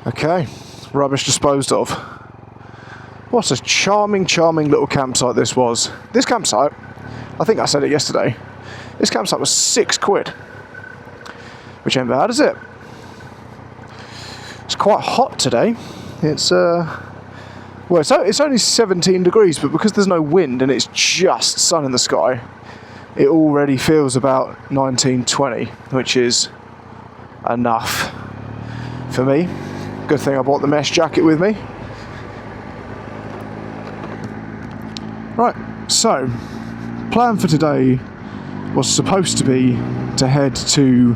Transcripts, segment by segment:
Okay, rubbish disposed of. What a charming, charming little campsite this was. This campsite, I think I said it yesterday, this campsite was £6, which ain't bad, is it? It's quite hot today. It's it's only 17 degrees, but because there's no wind and it's just sun in the sky, it already feels about 19, 20, which is enough for me. Good thing I bought the mesh jacket with me. Right, so plan for today was supposed to be to head to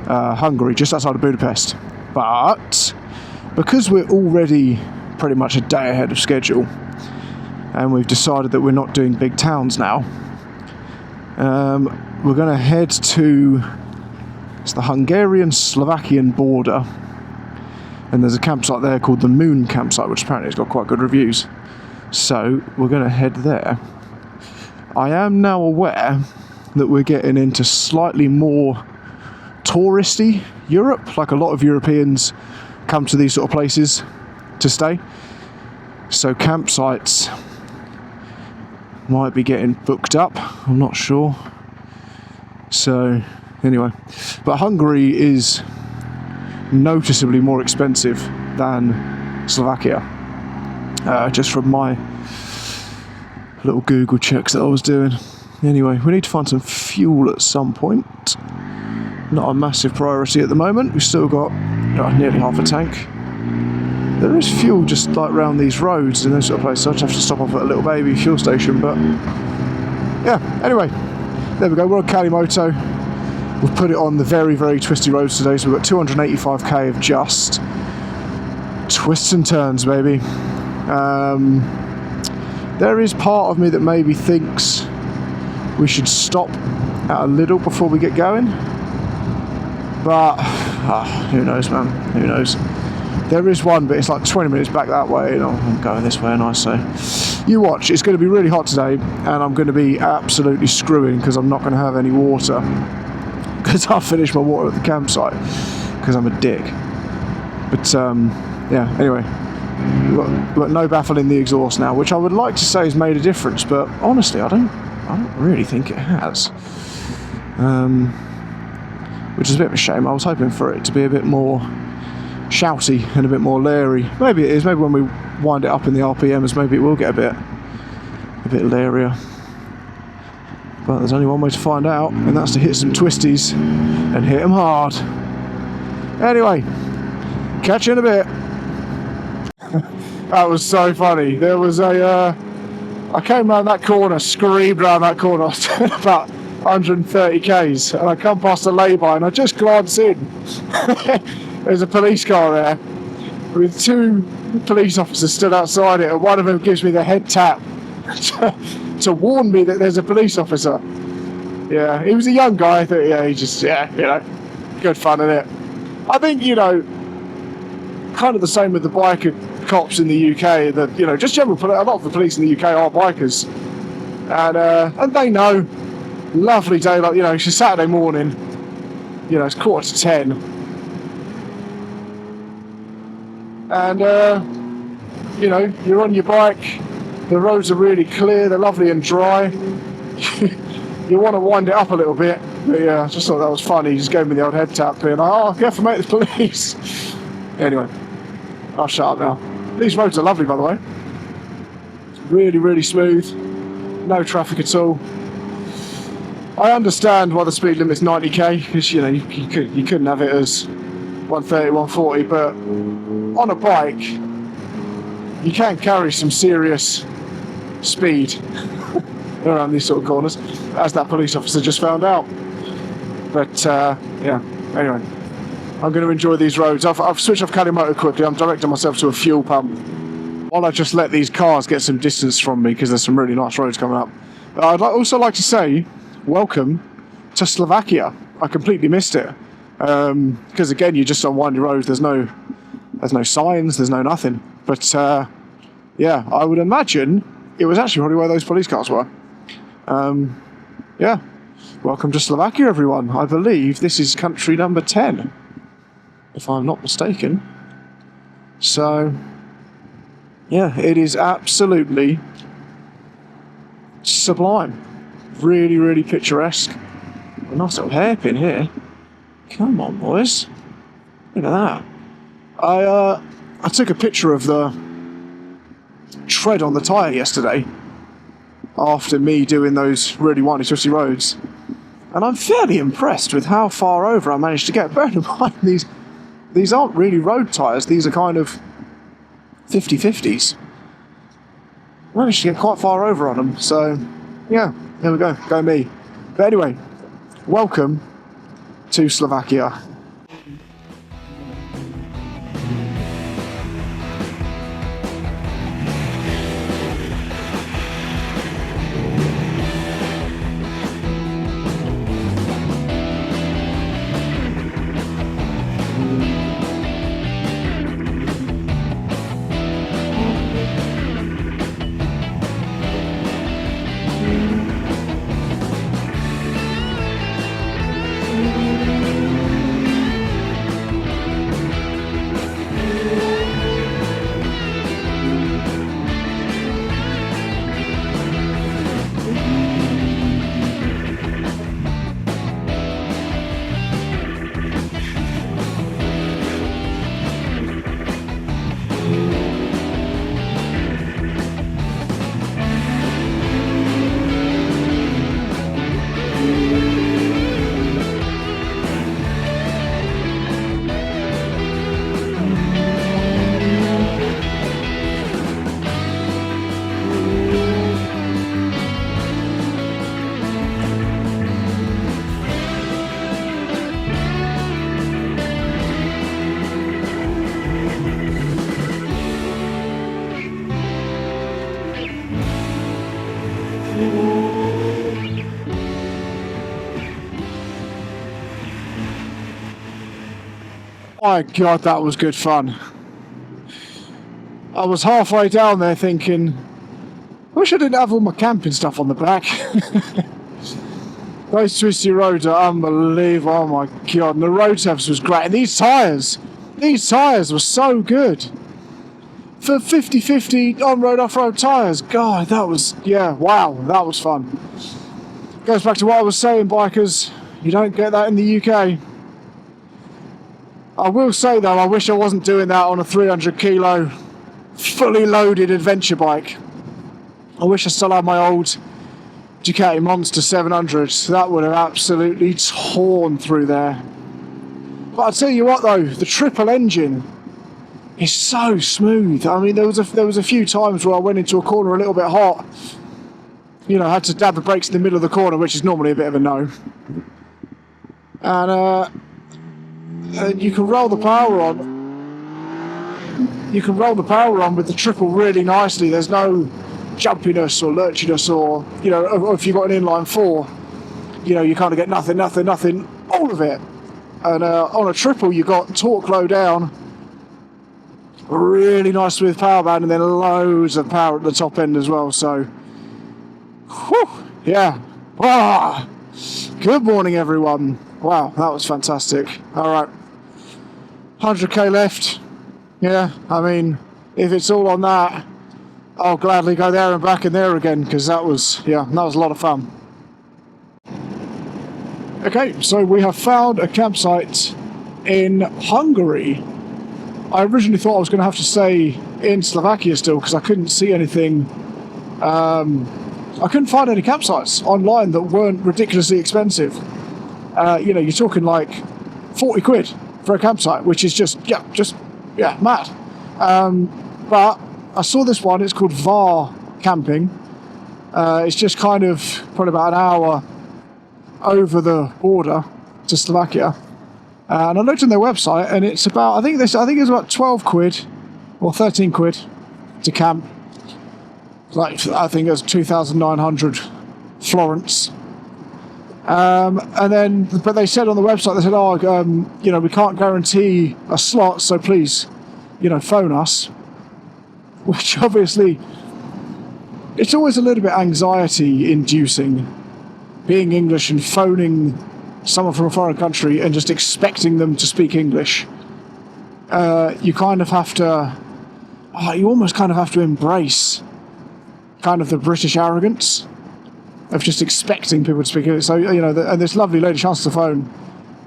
Hungary, just outside of Budapest, but because we're already pretty much a day ahead of schedule and we've decided that we're not doing big towns now, we're going to head to the Hungarian-Slovakian border, and there's a campsite there called the Moon campsite, which apparently has got quite good reviews. So we're going to head there. I am now aware that we're getting into slightly more touristy Europe, like a lot of Europeans come to these sort of places to stay. So campsites might be getting booked up, I'm not sure. So anyway, but Hungary is noticeably more expensive than Slovakia. Just from my little Google checks that I was doing. Anyway, we need to find some fuel at some point. Not a massive priority at the moment. We've still got nearly half a tank. There is fuel just like around these roads in those sort of places. I just have to stop off at a little baby fuel station, but yeah, anyway, there we go. We're on Kalimoto. We've put it on the very, very twisty roads today, so we've got 285k of just twists and turns, baby. There is part of me that maybe thinks we should stop at a little before we get going, but who knows, man, who knows. There is one, but it's like 20 minutes back that way, and I'm going this way, and I say, you watch, it's going to be really hot today, and I'm going to be absolutely screwing because I'm not going to have any water, because I'll finish my water at the campsite, because I'm a dick. But yeah, anyway, we've got no baffle in the exhaust now, which I would like to say has made a difference, but honestly, I don't really think it has. Which is a bit of a shame. I was hoping for it to be a bit more shouty and a bit more leery. Maybe it is. Maybe when we wind it up in the RPMs, maybe it will get a bit leerier. But there's only one way to find out, and that's to hit some twisties and hit them hard. Anyway, catch you in a bit. That was so funny. There was I came round that corner, screamed round that corner. I was doing about 130 k's, and I come past a lay-by, and I just glance in. There's a police car there with two police officers stood outside it, and one of them gives me the head tap to warn me that there's a police officer. Yeah, he was a young guy. I thought, yeah, he just, yeah, you know, good fun, innit? I think, you know, kind of the same with the biker cops in the UK, that, you know, just general, a lot of the police in the UK are bikers, and they know. Lovely day, like, you know, it's a Saturday morning, you know, it's 9:45, and you know, you're on your bike, the roads are really clear, they're lovely and dry. You want to wind it up a little bit, but yeah, I just thought that was funny. He just gave me the old head tap, being like, oh, careful mate, the police. Anyway, I'll shut up now. These roads are lovely, by the way. It's really, really smooth, no traffic at all. I understand why the speed limit's 90k, because, you know, you couldn't have it as 130, 140, but on a bike, you can carry some serious speed around these sort of corners, as that police officer just found out. But, yeah, anyway, I'm going to enjoy these roads. I've switched off Kalimoto quickly. I'm directing myself to a fuel pump while I just let these cars get some distance from me, because there's some really nice roads coming up. But I'd also like to say, welcome to Slovakia. I completely missed it, because again, you're just on windy roads. There's no signs, there's no nothing. But yeah, I would imagine it was actually probably where those police cars were. Yeah, welcome to Slovakia, everyone. I believe this is country number 10, if I'm not mistaken. So, yeah, it is absolutely sublime. Really, really picturesque. A nice little hairpin here. Come on, boys. Look at that. I took a picture of the tread on the tyre yesterday after me doing those really windy, twisty roads. And I'm fairly impressed with how far over I managed to get. Bear in mind, these aren't really road tyres. These are kind of 50/50s. I managed to get quite far over on them. So, yeah, there we go. Go me. But anyway, welcome to Slovakia. My God, that was good fun. I was halfway down there thinking, I wish I didn't have all my camping stuff on the back. Those twisty roads are unbelievable. Oh my God, and the road surface was great. And these tyres were so good. For 50/50 on-road, off-road tyres, God, that was, yeah, wow, that was fun. Goes back to what I was saying, bikers, you don't get that in the UK. I will say though, I wish I wasn't doing that on a 300 kilo, fully loaded adventure bike. I wish I still had my old Ducati Monster 700. That would have absolutely torn through there. But I'll tell you what though, the triple engine is so smooth. I mean, there was a few times where I went into a corner a little bit hot. You know, I had to dab the brakes in the middle of the corner, which is normally a bit of a no. And you can roll the power on. You can roll the power on with the triple really nicely. There's no jumpiness or lurchiness, or, you know, or if you've got an inline four, you know, you kind of get nothing, all of it. And on a triple, you got torque low down, really nice smooth power band, and then loads of power at the top end as well. So, whew, yeah. Ah, good morning, everyone. Wow, that was fantastic. All right. 100k left. Yeah, I mean, if it's all on that, I'll gladly go there and back and there again, because that was a lot of fun. Okay, so we have found a campsite in Hungary. I originally thought I was going to have to stay in Slovakia still, because I couldn't see anything. I couldn't find any campsites online that weren't ridiculously expensive. You know, you're talking like 40 quid for a campsite, which is just mad. But I saw this one. It's called VAR Camping. It's just kind of probably about an hour over the border to Slovakia. And I looked on their website, and it's about, I think it's about 12 quid or 13 quid to camp. Like, I think it was 2,900 florins. And then, but they said on the website, they said, oh, you know, we can't guarantee a slot, so please, you know, phone us. Which obviously, it's always a little bit anxiety inducing, being English and phoning someone from a foreign country and just expecting them to speak English. you kind of have to, you almost kind of have to embrace kind of the British arrogance of just expecting people to speak English. So, and this lovely lady answered the phone.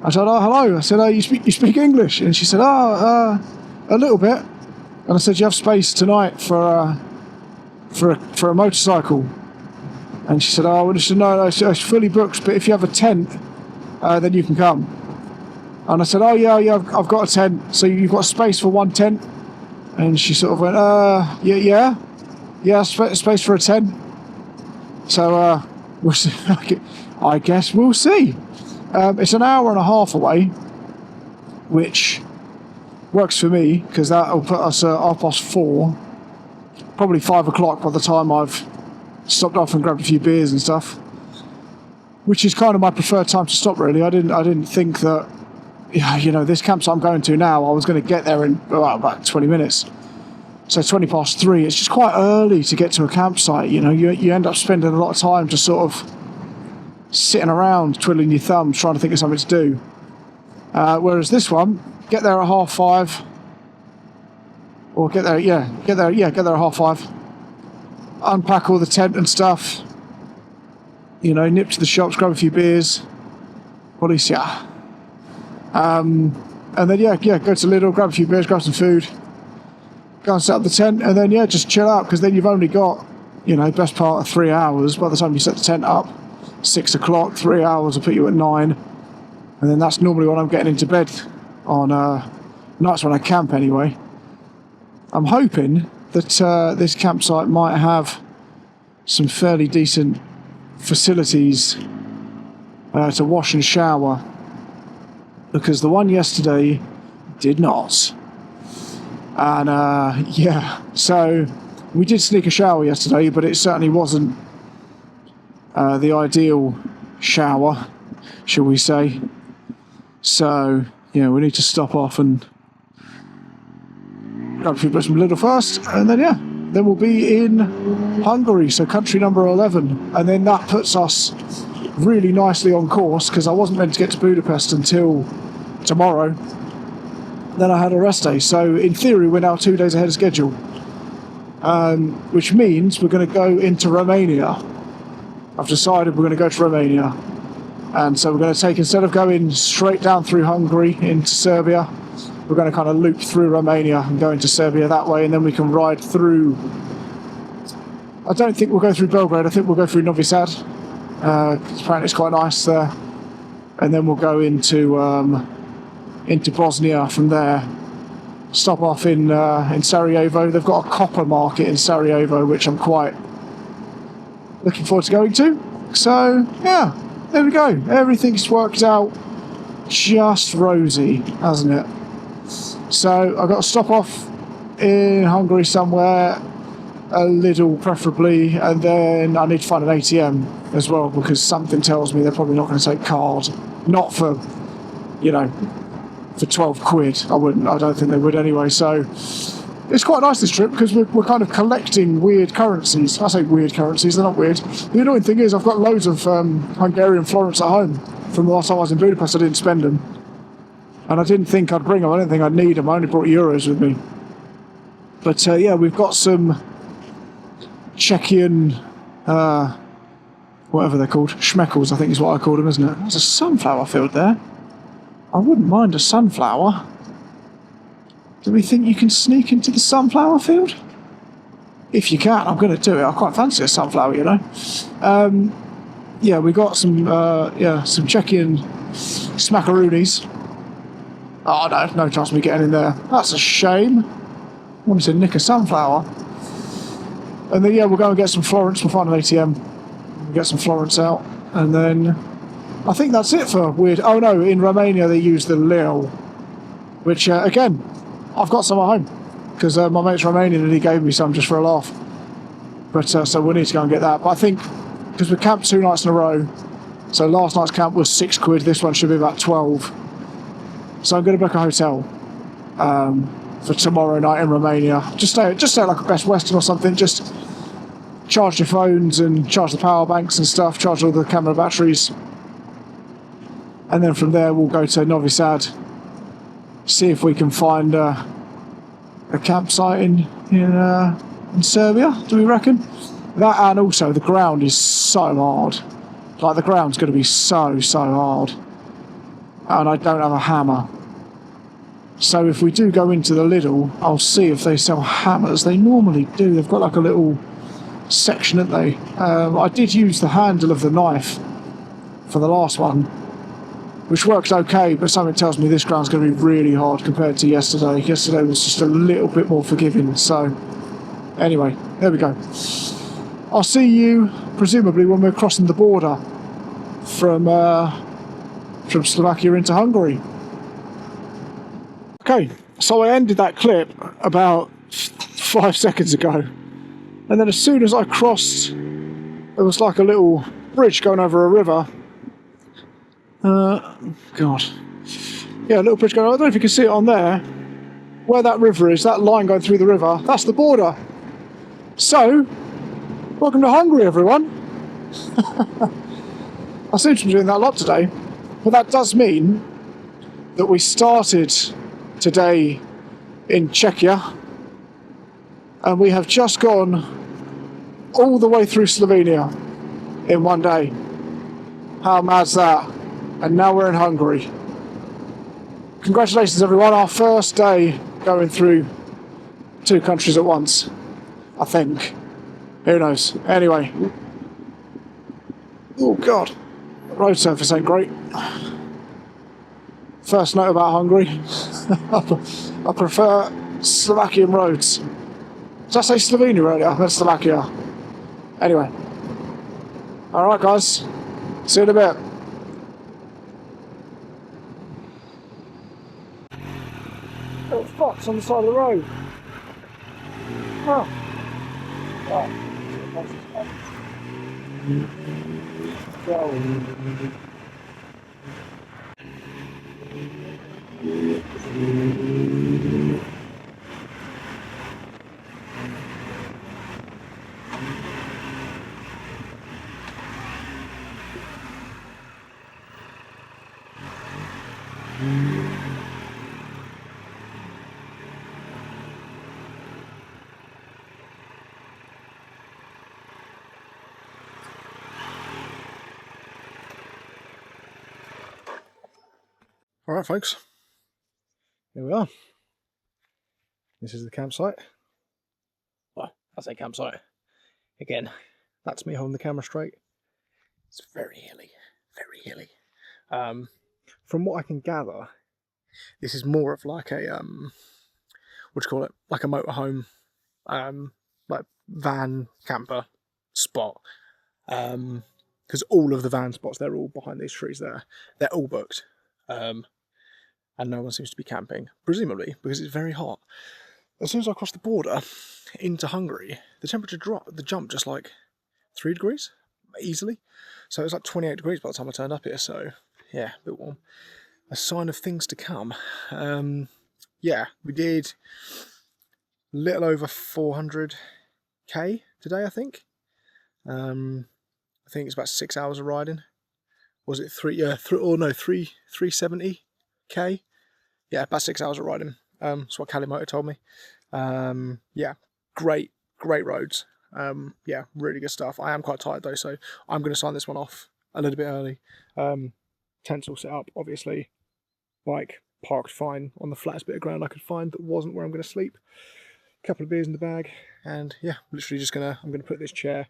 I said, "Oh, hello." I said, "Oh, you speak English?" And she said, "Oh, a little bit." And I said, "Do you have space tonight for a motorcycle?" And she said, "Oh, well," she said, "No, it's fully booked, but if you have a tent, then you can come." And I said, "Oh, yeah, I've got a tent. So you've got space for one tent?" And she sort of went, yeah, space for a tent." So we'll see. I guess we'll see. It's an hour and a half away, which works for me because that'll put us at 4:30, probably 5 o'clock by the time I've stopped off and grabbed a few beers and stuff, which is kind of my preferred time to stop. Really, I didn't think that, this campsite I'm going to now, I was going to get there in about 20 minutes. So 3:20. It's just quite early to get to a campsite. You end up spending a lot of time just sort of sitting around twiddling your thumbs trying to think of something to do. Whereas this one, get there at 5:30, or get there at 5:30. Unpack all the tent and stuff. Nip to the shops, grab a few beers. Policia. And then go to Lidl, grab a few beers, grab some food. Go and set up the tent, and then just chill out, because then you've only got best part of 3 hours by the time you set the tent up. 6 o'clock, 3 hours will put you at 9, and then that's normally when I'm getting into bed on nights when I camp anyway. I'm hoping that this campsite might have some fairly decent facilities to wash and shower, because the one yesterday did not. And so we did sneak a shower yesterday, but it certainly wasn't the ideal shower, shall we say. So we need to stop off and grab a few bits from Lidl first, and then we'll be in Hungary, so country number 11, and then that puts us really nicely on course, because I wasn't meant to get to Budapest until tomorrow. Then I had a rest day, so in theory we're now 2 days ahead of schedule, which means we're going to go into Romania. I've decided we're going to go to Romania, and so we're going to take, instead of going straight down through Hungary into Serbia, we're going to kind of loop through Romania and go into Serbia that way, and then we can ride through. I don't think we'll go through Belgrade, I think we'll go through Novi Sad, because apparently it's quite nice there, and then we'll go into Bosnia from there. Stop off in Sarajevo. They've got a copper market in Sarajevo, which I'm quite looking forward to going to. So there we go. Everything's worked out just rosy, hasn't it? So I've got to stop off in Hungary somewhere, a Lidl preferably, and then I need to find an ATM as well, because something tells me they're probably not going to take card. Not for, for 12 quid. I don't think they would anyway. So it's quite nice, this trip, because we're kind of collecting weird currencies. I say weird currencies, they're not weird. The annoying thing is I've got loads of Hungarian florins at home from the last time I was in Budapest. I didn't spend them, and I didn't think I'd bring them. I didn't think I'd need them. I only brought euros with me. But we've got some Czechian whatever they're called, schmeckles I think is what I call them, isn't it? There's a sunflower field there. I wouldn't mind a sunflower. Do we think you can sneak into the sunflower field? If you can, I'm going to do it. I quite fancy a sunflower, we got some Czechian smackaroonies. Oh no chance of me getting in there. That's a shame. I wanted to nick a sunflower. And then we'll go and get some florins. We'll find an ATM. We'll get some florins out, and then I think that's it for weird. Oh no, in Romania they use the leu, which again, I've got some at home, because my mate's Romanian and he gave me some just for a laugh. But so we'll need to go and get that. But I think, because we camped 2 nights in a row, so last night's camp was 6 quid, this one should be about 12. So I'm going to book a hotel for tomorrow night in Romania. Just stay like a Best Western or something. Just charge your phones and charge the power banks and stuff, charge all the camera batteries. And then from there we'll go to Novi Sad see if we can find a campsite in Serbia. Do we reckon? That, and also the ground is so hard. Like, the ground's going to be so hard, and I don't have a hammer. So if we do go into the Lidl, I'll see if they sell hammers. They normally do. They've got like a little section, haven't they? I did use the handle of the knife for the last one, which worked okay, but something tells me this ground's going to be really hard compared to yesterday. Yesterday was just a little bit more forgiving. So anyway, there we go. I'll see you presumably when we're crossing the border from Slovakia into Hungary. Okay, so I ended that clip about 5 seconds ago, and then as soon as I crossed, there was like a little bridge going over a river. God. Yeah, a little bridge going. I don't know if you can see it on there. Where that river is, that line going through the river, that's the border. So, welcome to Hungary, everyone. I seem to be doing that a lot today, but that does mean that we started today in Czechia, and we have just gone all the way through Slovenia in one day. How mad's that? And now we're in Hungary. Congratulations, everyone. Our first day going through 2 countries at once, I think. Who knows? Anyway. Oh God, road surface ain't great. First note about Hungary. I prefer Slovakian roads. Did I say Slovenia earlier? That's Slovakia. Anyway. Alright guys. See you in a bit. Little fox on the side of the road. Oh. Right. Alright folks, here we are. This is the campsite. Well, I say campsite. Again, that's me holding the camera straight. It's very hilly, very hilly. From what I can gather, this is more of like a, what do you call it? Like a motorhome, like van camper spot. Because all of the van spots, they're all behind these trees there. They're all booked. And no one seems to be camping, presumably because it's very hot. As soon as I crossed the border into Hungary, the temperature jumped just like 3 degrees, easily. So it was like 28 degrees by the time I turned up here, so yeah, a bit warm. A sign of things to come. Yeah, we did a little over 400k today, I think. I think it's about 6 hours of riding. Was it 370k? Yeah, about 6 hours of riding. That's what Calimoto told me. Yeah, great roads. Yeah, really good stuff. I am quite tired though, so I'm going to sign this one off a little bit early. Tents all set up, obviously. Bike parked fine on the flattest bit of ground I could find that wasn't where I'm going to sleep. A couple of beers in the bag, and yeah, literally just I'm going to put this chair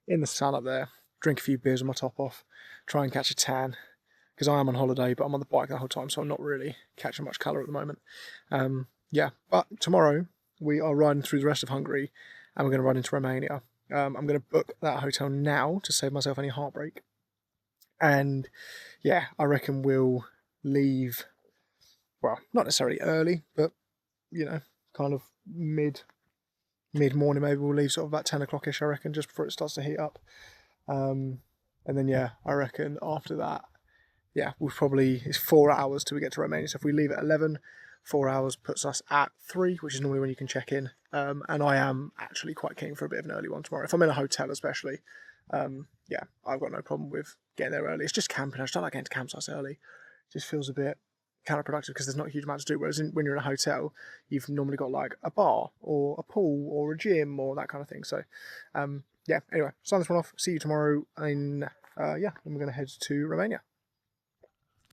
in the sun up there, drink a few beers with my top off, try and catch a tan. Because I am on holiday, but I'm on the bike the whole time, so I'm not really catching much colour at the moment. Yeah, but tomorrow we are riding through the rest of Hungary, and we're going to ride into Romania. I'm going to book that hotel now to save myself any heartbreak. And yeah, I reckon we'll leave, well, not necessarily early, but, you know, kind of mid-morning maybe. We'll leave sort of about 10 o'clock-ish, I reckon, just before it starts to heat up. And then, yeah, I reckon after that, yeah, it's 4 hours till we get to Romania. So if we leave at 11, 4 hours puts us at 3, which is normally when you can check in. And I am actually quite keen for a bit of an early one tomorrow. If I'm in a hotel especially, yeah, I've got no problem with getting there early. It's just camping. I just don't like getting to campsites early. It just feels a bit counterproductive because there's not a huge amount to do. Whereas when you're in a hotel, you've normally got like a bar or a pool or a gym or that kind of thing. So, yeah. Anyway, sign this one off. See you tomorrow. And then we're going to head to Romania.